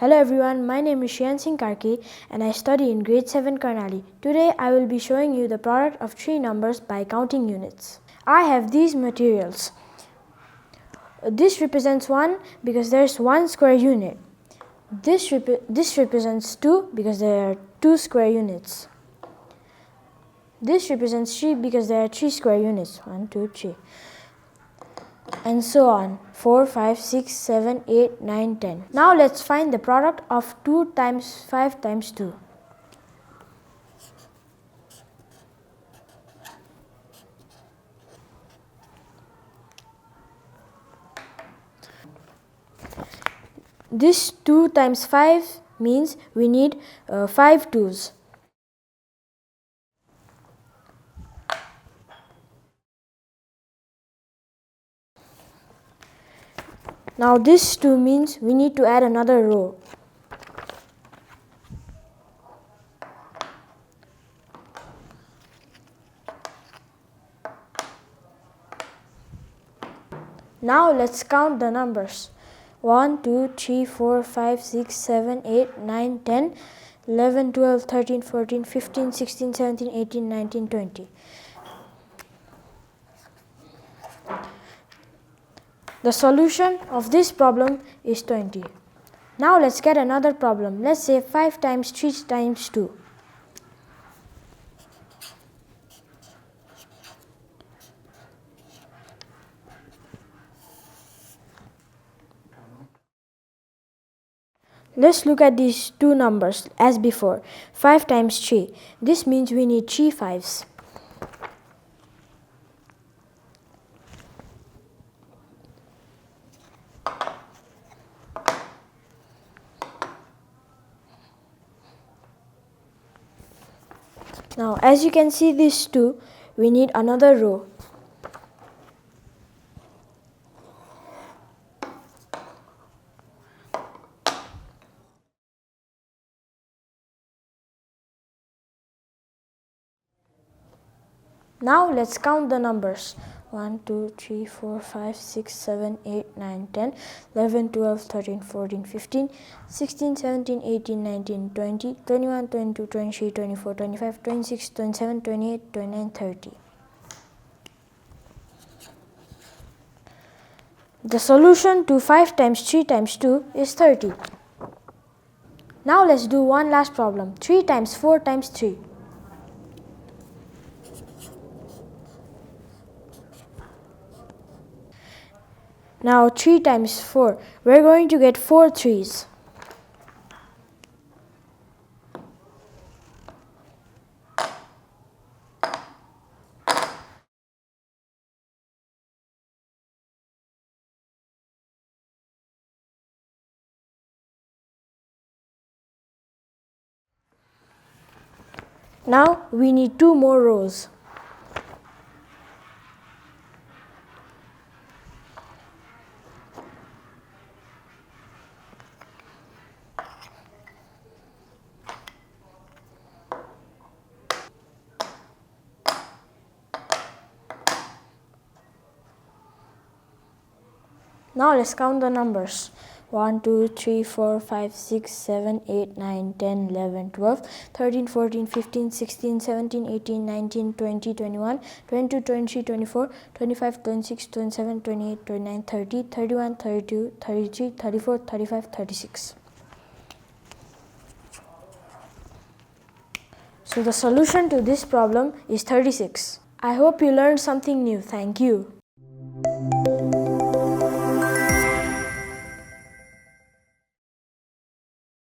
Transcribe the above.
Hello everyone, my name is 𝐋𝐞𝐚 and I study in grade 7 Karnali. Today I will be showing you the product of three numbers by counting units. I have these materials. This represents 1 because there is 1 square unit. This represents 2 because there are 2 square units. This represents 3 because there are 3 square units. 1, 2, 3. And so on. 4, 5, 6, 7, 8, 9, 10. Now let's find the product of 2 times 5 times 2. This 2 times 5 means we need 5 2's. Now this 2 means we need to add another row. Now let's count the numbers. 1, 2, 3, 4, 5, 6, 7, 8, 9, 10, 11, 12, 13, 14, 15, 16, 17, 18, 19, 20. The solution of this problem is 20. Now let's get another problem. Let's say 5 times 3 times 2. Let's look at these two numbers as before. 5 times 3. This means we need 3 5's. Now, as you can see these two, we need another row. Now let's count the numbers. 1, 2, 3, 4, 5, 6, 7, 8, 9, 10, 11, 12, 13, 14, 15, 16, 17, 18, 19, 20, 21, 22, 23, 24, 25, 26, 27, 28, 29, 30. The solution to 5 times 3 times 2 is 30. Now let's do one last problem. 3 times 4 times 3. Now 3 times 4, we're going to get 4 3's. Now we need 2 more rows. Now let's count the numbers. 1, 2, 3, 4, 5, 6, 7, 8, 9, 10, 11, 12, 13, 14, 15, 16, 17, 18, 19, 20, 21, 22, 23, 24, 25, 26, 27, 28, 29, 30, 31, 32, 33, 34, 35, 36. So the solution to this problem is 36. I hope you learned something new. Thank you.